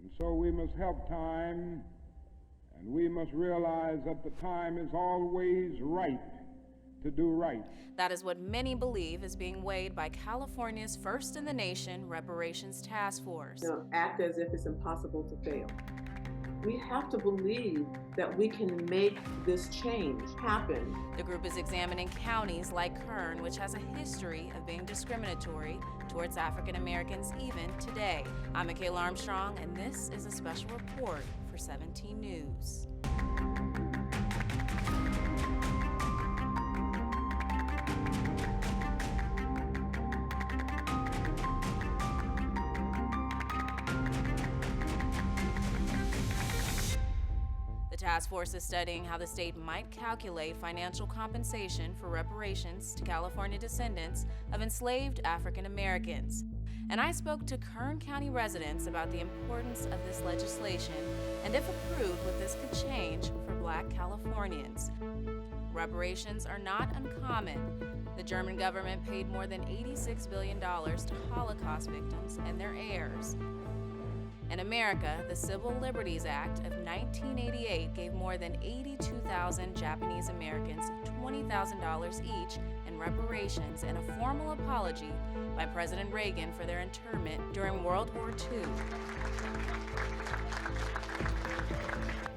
And so we must help time, and we must realize that the time is always right to do right. That is what many believe is being weighed by California's first in the nation Reparations Task Force. Act as if it's impossible to fail. We have to believe that we can make this change happen. The group is examining counties like Kern, which has a history of being discriminatory towards African Americans even today. I'm Mikhala Armstrong, and this is a special report for 17 News. The task force is studying how the state might calculate financial compensation for reparations to California descendants of enslaved African Americans. And I spoke to Kern County residents about the importance of this legislation and if approved, what this could change for Black Californians. Reparations are not uncommon. The German government paid more than $86 billion to Holocaust victims and their heirs. In America, the Civil Liberties Act of 1988 gave more than 82,000 Japanese Americans $20,000 each in reparations and a formal apology by President Reagan for their internment during World War II.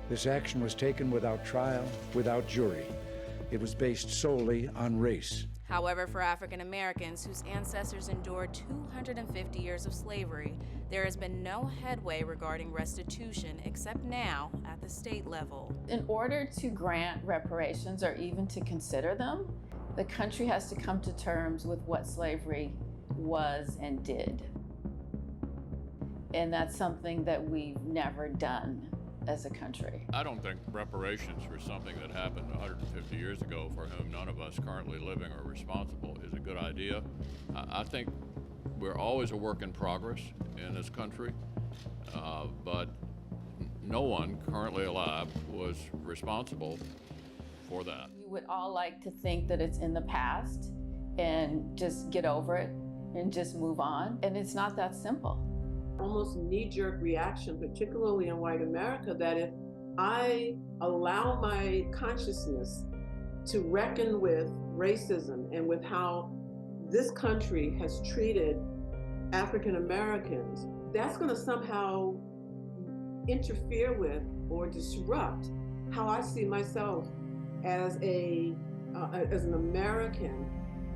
This action was taken without trial, without jury. It was based solely on race. However, for African Americans whose ancestors endured 250 years of slavery, there has been no headway regarding restitution except now at the state level. In order to grant reparations or even to consider them, the country has to come to terms with what slavery was and did. And that's something that we've never done as a country. I don't think reparations for something that happened 150 years ago for whom none of us currently living are responsible is a good idea. I think we're always a work in progress in this country, but no one currently alive was responsible for that. We would all like to think that it's in the past and just get over it and just move on, and it's not that simple. Almost knee-jerk reaction, particularly in white America, that if I allow my consciousness to reckon with racism and with how this country has treated African Americans, that's going to somehow interfere with or disrupt how I see myself as an American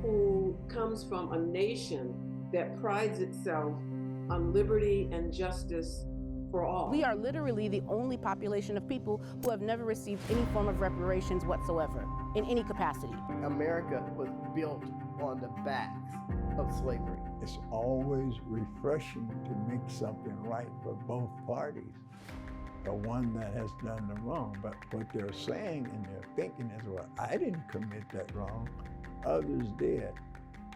who comes from a nation that prides itself on liberty and justice for all. We are literally the only population of people who have never received any form of reparations whatsoever, in any capacity. America was built on the backs of slavery. It's always refreshing to make something right for both parties, the one that has done the wrong. But what they're saying and their thinking is, well, I didn't commit that wrong, others did.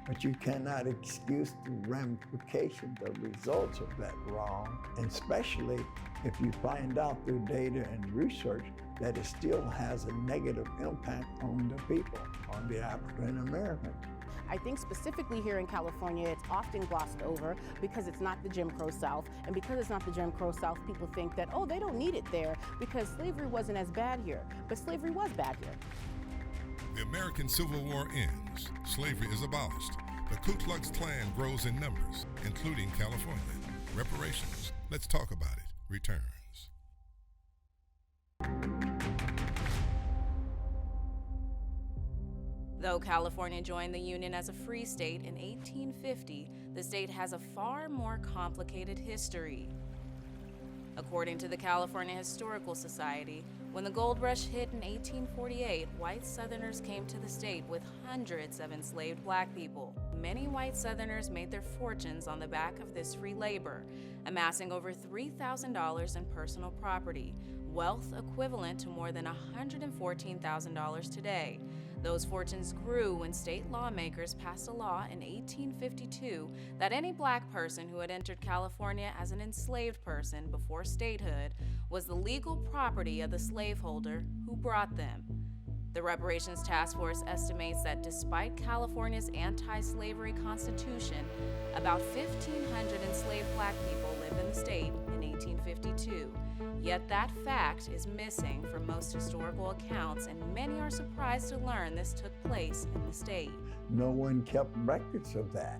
But you cannot excuse the ramifications, the results of that wrong, and especially if you find out through data and research that it still has a negative impact on the people, on the African Americans. I think specifically here in California, it's often glossed over because it's not the Jim Crow South. And because it's not the Jim Crow South, people think that, oh, they don't need it there because slavery wasn't as bad here. But slavery was bad here. The American Civil War ends. Slavery is abolished. The Ku Klux Klan grows in numbers, including California. Reparations. Let's talk about it. Returns. Though California joined the Union as a free state in 1850, the state has a far more complicated history. According to the California Historical Society, when the gold rush hit in 1848, white Southerners came to the state with hundreds of enslaved black people. Many white Southerners made their fortunes on the back of this free labor, amassing over $3,000 in personal property, wealth equivalent to more than $114,000 today. Those fortunes grew when state lawmakers passed a law in 1852 that any black person who had entered California as an enslaved person before statehood was the legal property of the slaveholder who brought them. The Reparations Task Force estimates that despite California's anti-slavery constitution, about 1,500 enslaved black people lived in the state in 1852. Yet that fact is missing from most historical accounts, and many are surprised to learn this took place in the state. No one kept records of that.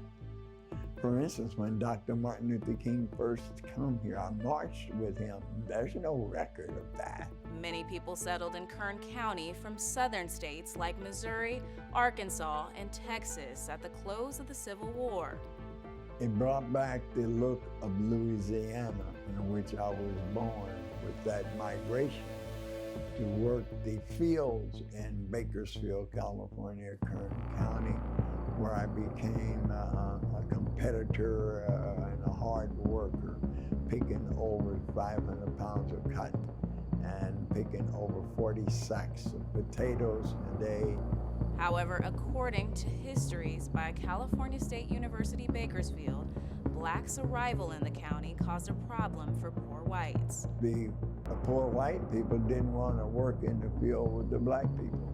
For instance, when Dr. Martin Luther King first came here, I marched with him. There's no record of that. Many people settled in Kern County from southern states like Missouri, Arkansas, and Texas at the close of the Civil War. It brought back the look of Louisiana, in which I was born, with that migration to work the fields in Bakersfield, California, Kern County, where I became a competitor and a hard worker, picking over 500 pounds of cotton and picking over 40 sacks of potatoes a day. However, according to histories by California State University Bakersfield, blacks' arrival in the county caused a problem for poor whites. The poor white people didn't want to work in the field with the black people.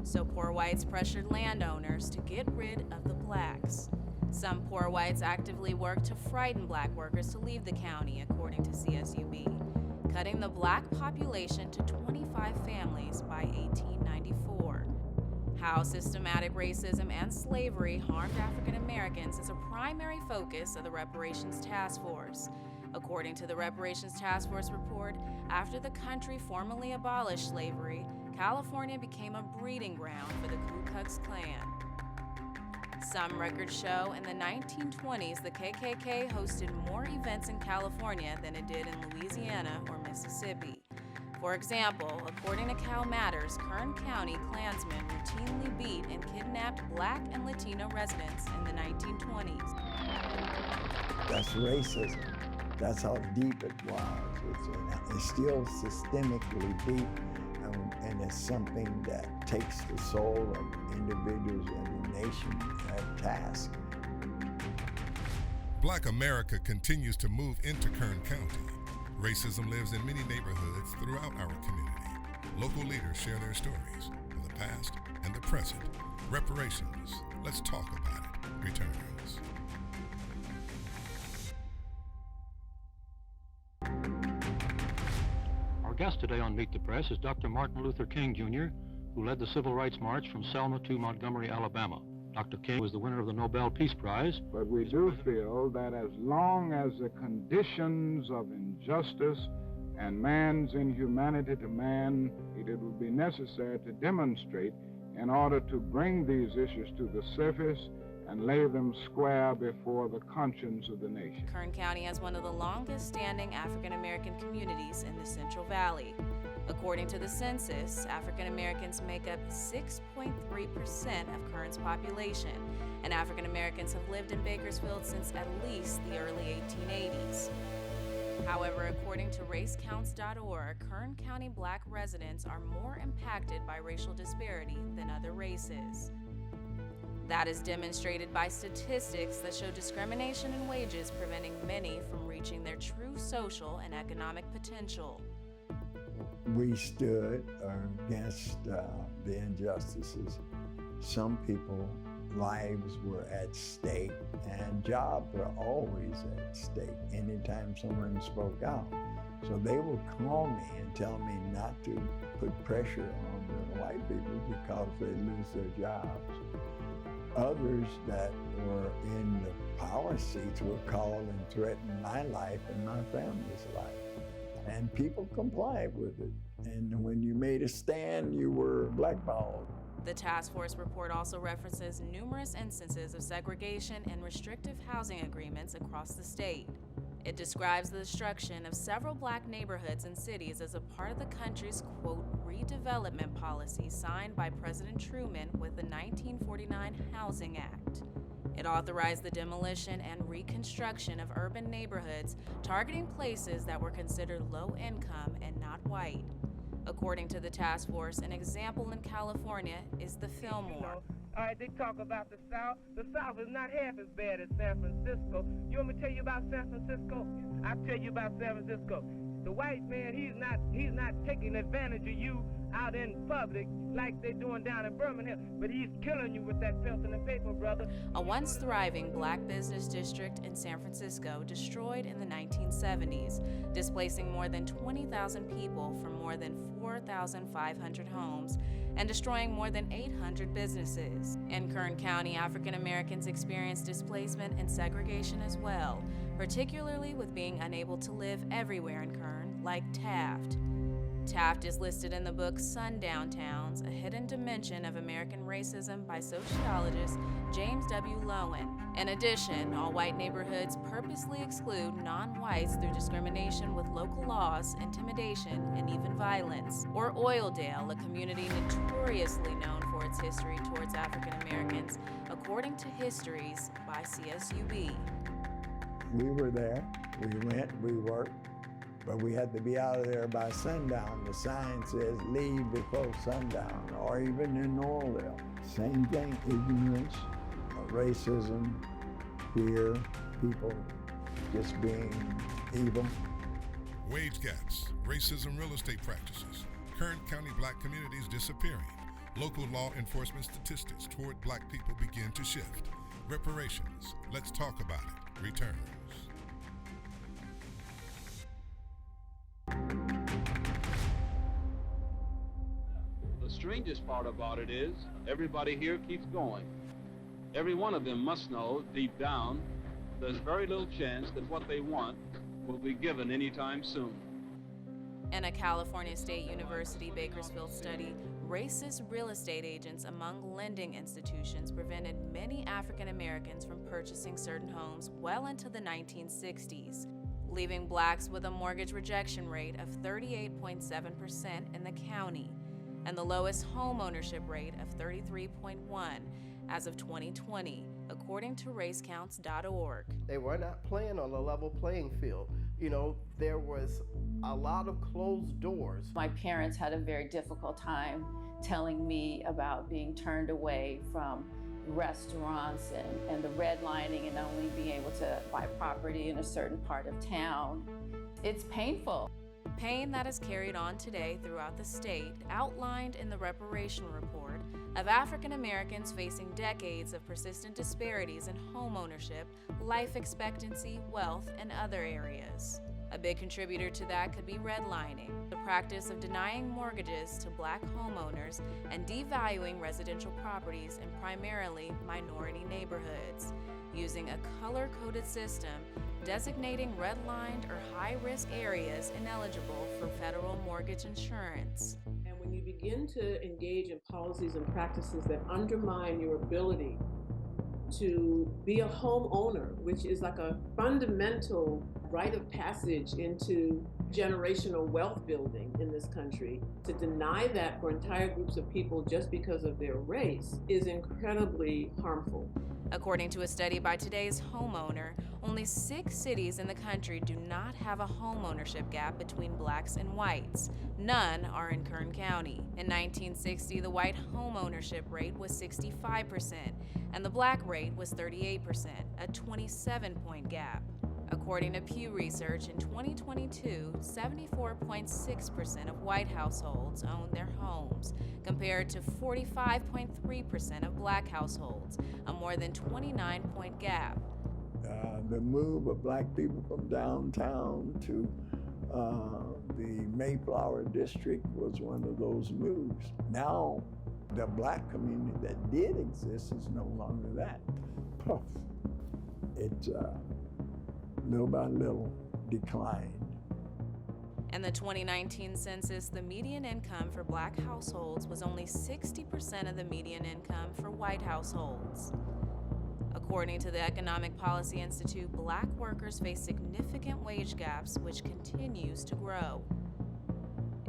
So poor whites pressured landowners to get rid of the blacks. Some poor whites actively worked to frighten black workers to leave the county, according to CSUB, cutting the black population to 25 families by 1894. How systematic racism and slavery harmed African Americans is a primary focus of the Reparations Task Force. According to the Reparations Task Force report, after the country formally abolished slavery, California became a breeding ground for the Ku Klux Klan. Some records show in the 1920s the KKK hosted more events in California than it did in Louisiana or Mississippi. For example, according to Cal Matters, Kern County Klansmen routinely beat and kidnapped black and Latino residents in the 1920s. That's racism. That's how deep it was. It's still systemically deep, and it's something that takes the soul of individuals and the nation at task. Black America continues to move into Kern County. Racism lives in many neighborhoods throughout our community. Local leaders share their stories of the past and the present. Reparations. Let's talk about it. Returns. Our guest today on Meet the Press is Dr. Martin Luther King, Jr., who led the Civil Rights March from Selma to Montgomery, Alabama. Dr. King was the winner of the Nobel Peace Prize. But we do feel that as long as the conditions of injustice and man's inhumanity to man, it would be necessary to demonstrate in order to bring these issues to the surface and lay them square before the conscience of the nation. Kern County has one of the longest standing African American communities in the Central Valley. According to the census, African Americans make up 6.3% of Kern's population, and African Americans have lived in Bakersfield since at least the early 1880s. However, according to racecounts.org, Kern County black residents are more impacted by racial disparity than other races. That is demonstrated by statistics that show discrimination in wages preventing many from reaching their true social and economic potential. We stood against the injustices. Some people's lives were at stake, and jobs were always at stake anytime someone spoke out. So they would call me and tell me not to put pressure on the white people because they lose their jobs. Others that were in the power seats would call and threaten my life and my family's life. And people complied with it. And when you made a stand, you were blackballed. The task force report also references numerous instances of segregation and restrictive housing agreements across the state. It describes the destruction of several black neighborhoods and cities as a part of the country's, quote, redevelopment policy signed by President Truman with the 1949 Housing Act. It authorized the demolition and reconstruction of urban neighborhoods, targeting places that were considered low income and not white. According to the task force, an example in California is the Fillmore. All right, they talk about the South. The South is not half as bad as San Francisco. You want me to tell you about San Francisco? I'll tell you about San Francisco. The white man, he's not taking advantage of you out in public like they're doing down in Birmingham, but he's killing you with that filth in the paper, brother. A once thriving black business district in San Francisco destroyed in the 1970s, displacing more than 20,000 people from more than 4,500 homes and destroying more than 800 businesses. In Kern County, African Americans experienced displacement and segregation as well, particularly with being unable to live everywhere in Kern, like Taft. Taft is listed in the book Sundown Towns, A Hidden Dimension of American Racism by sociologist James W. Lowen. In addition, all white neighborhoods purposely exclude non-whites through discrimination with local laws, intimidation, and even violence. Or Oildale, a community notoriously known for its history towards African Americans, according to Histories by CSUB. We were there, we went, we worked, but we had to be out of there by sundown. The sign says leave before sundown, or even in Oildale. Same thing, ignorance, racism, fear, people just being evil. Wage gaps, racism, real estate practices, Kern County black communities disappearing. Local law enforcement statistics toward black people begin to shift. Reparations, let's talk about it, returns. The strangest part about it is everybody here keeps going. Every one of them must know deep down there's very little chance that what they want will be given anytime soon. In a California State University Bakersfield study, racist real estate agents among lending institutions prevented many African Americans from purchasing certain homes well into the 1960s, leaving blacks with a mortgage rejection rate of 38.7% in the county and the lowest home ownership rate of 33.1% as of 2020, according to racecounts.org. They were not playing on a level playing field. You know, there was a lot of closed doors. My parents had a very difficult time telling me about being turned away from restaurants and the redlining and only being able to buy property in a certain part of town. It's painful. Pain that is carried on today throughout the state, outlined in the Reparation Report, of African Americans facing decades of persistent disparities in home ownership, life expectancy, wealth, and other areas. A big contributor to that could be redlining, the practice of denying mortgages to black homeowners and devaluing residential properties in primarily minority neighborhoods, using a color-coded system designating redlined or high-risk areas ineligible for federal mortgage insurance. And when you begin to engage in policies and practices that undermine your ability to be a homeowner, which is like a fundamental rite of passage into generational wealth building in this country, to deny that for entire groups of people just because of their race is incredibly harmful. According to a study by Today's Homeowner, only 6 cities in the country do not have a home ownership gap between blacks and whites. None are in Kern County. In 1960, the white home ownership rate was 65%, and the black rate was 38%, a 27-point gap. According to Pew Research, in 2022, 74.6% of white households own their homes, compared to 45.3% of black households, a more than 29-point gap. The move of black people from downtown to the Mayflower district was one of those moves. Now, the black community that did exist is no longer that. Puff. It's little by little declined. In the 2019 census, the median income for black households was only 60% of the median income for white households. According to the Economic Policy Institute, black workers face significant wage gaps, which continues to grow.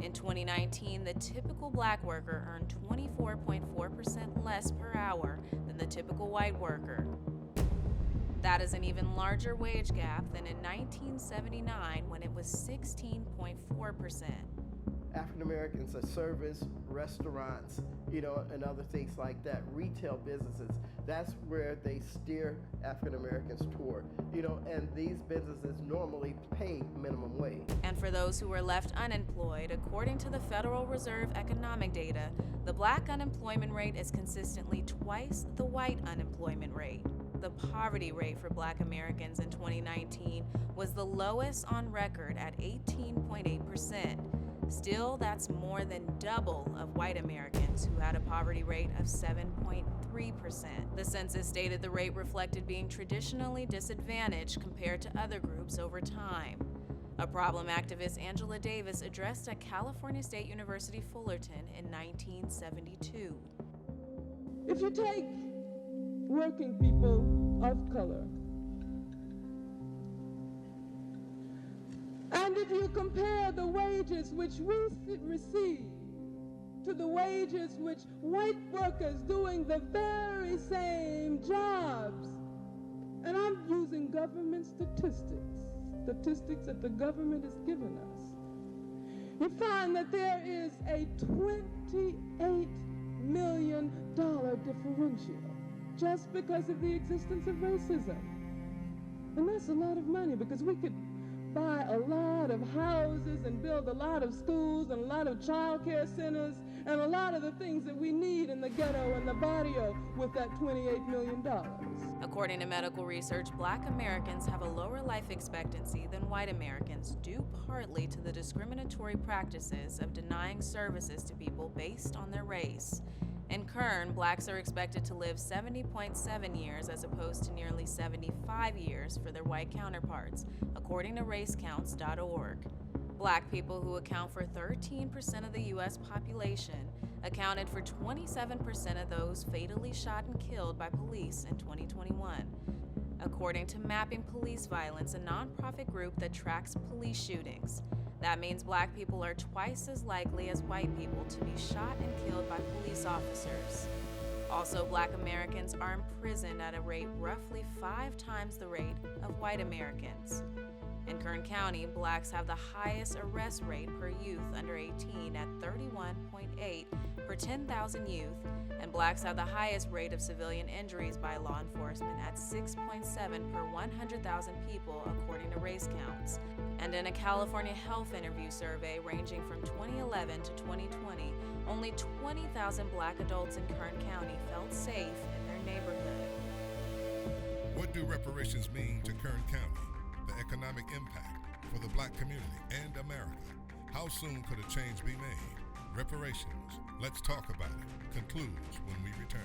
In 2019, the typical black worker earned 24.4% less per hour than the typical white worker. That is an even larger wage gap than in 1979, when it was 16.4%. African Americans are service, restaurants, and other things like that, retail businesses. That's where they steer African Americans toward, and these businesses normally pay minimum wage. And for For those who were left unemployed, according to the Federal Reserve economic data, the Black unemployment rate is consistently twice the white unemployment rate. The poverty rate for Black Americans in 2019 was the lowest on record at 18.8%. Still, that's more than double of white Americans, who had a poverty rate of 7.3%. The census stated the rate reflected being traditionally disadvantaged compared to other groups over time. A problem activist, Angela Davis, addressed at California State University Fullerton in 1972. If you take working people of color, and if you compare the wages which we receive to the wages which white workers doing the very same jobs, and I'm using government statistics that the government has given us, you find that there is a $28 million differential just because of the existence of racism. And that's a lot of money, because we could buy a lot of houses and build a lot of schools and a lot of child care centers and a lot of the things that we need in the ghetto and the barrio with that $28 million. According to medical research, Black Americans have a lower life expectancy than white Americans, due partly to the discriminatory practices of denying services to people based on their race. In Kern, Blacks are expected to live 70.7 years as opposed to nearly 75 years for their white counterparts, according to racecounts.org. Black people, who account for 13% of the U.S. population, accounted for 27% of those fatally shot and killed by police in 2021. According to Mapping Police Violence, a nonprofit group that tracks police shootings. That means Black people are twice as likely as white people to be shot and killed by police officers. Also, Black Americans are imprisoned at a rate roughly 5 times the rate of white Americans. In Kern County, Blacks have the highest arrest rate per youth under 18 at 31.8 per 10,000 youth, and Blacks have the highest rate of civilian injuries by law enforcement at 6.7 per 100,000 people, according to Race Counts. And in a California health interview survey ranging from 2011 to 2020, only 20,000 Black adults in Kern County felt safe in their neighborhood. What do reparations mean to Kern County? The economic impact for the Black community and America. How soon could a change be made? Reparations, let's talk about it, concludes when we return.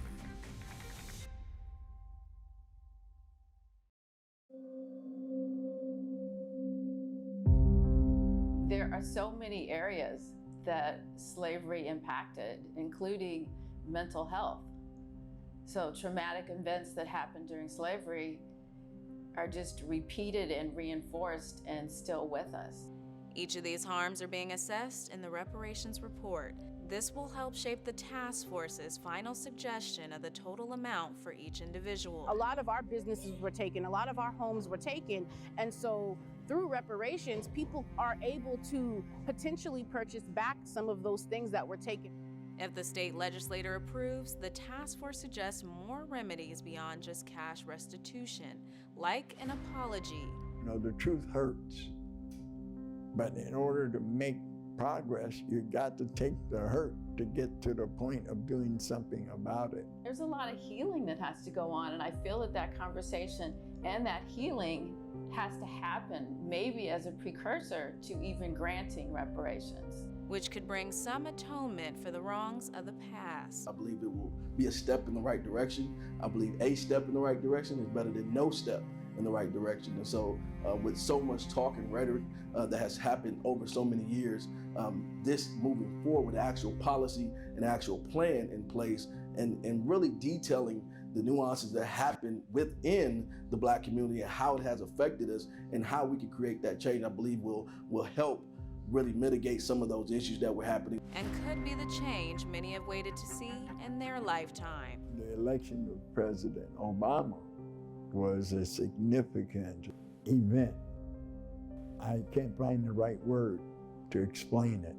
There are so many areas that slavery impacted, including mental health. So traumatic events that happened during slavery are just repeated and reinforced and still with us. Each of these harms are being assessed in the reparations report. This will help shape the task force's final suggestion of the total amount for each individual. A lot of our businesses were taken, a lot of our homes were taken, and so through reparations, people are able to potentially purchase back some of those things that were taken. If the state legislature approves, the task force suggests more remedies beyond just cash restitution, like an apology. You know, the truth hurts, but in order to make progress, you got to take the hurt to get to the point of doing something about it. There's a lot of healing that has to go on, and I feel that that conversation and that healing has to happen, maybe as a precursor to even granting reparations, which could bring some atonement for the wrongs of the past. I believe it will be a step in the right direction. I believe a step in the right direction is better than no step in the right direction. And so with so much talk and rhetoric that has happened over so many years, this moving forward with actual policy and actual plan in place and really detailing the nuances that happen within the Black community and how it has affected us and how we can create that change, I believe will help really mitigate some of those issues that were happening. And could be the change many have waited to see in their lifetime. The election of President Obama was a significant event. I can't find the right word to explain it.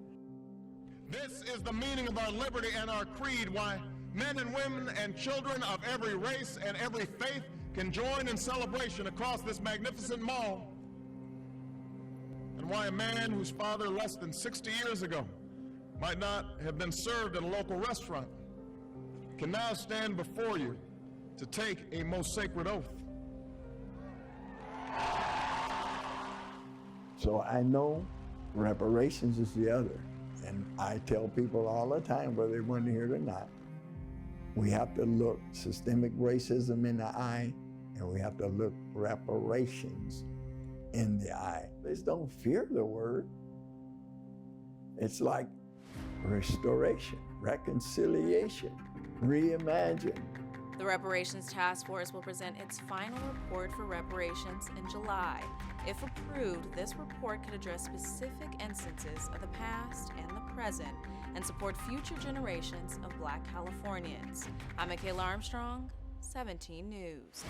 This is the meaning of our liberty and our creed, why men and women and children of every race and every faith can join in celebration across this magnificent mall. And and why a man whose father less than 60 years ago might not have been served at a local restaurant can now stand before you to take a most sacred oath. So I know reparations is the other. And I tell people all the time, whether they want to hear it or not, we have to look systemic racism in the eye, and we have to look reparations in the eye. Just don't fear the word. It's like restoration, reconciliation, reimagine. The Reparations Task Force will present its final report for reparations in July. If approved, this report could address specific instances of the past and the present and support future generations of Black Californians. I'm Mikhala Armstrong, 17 News.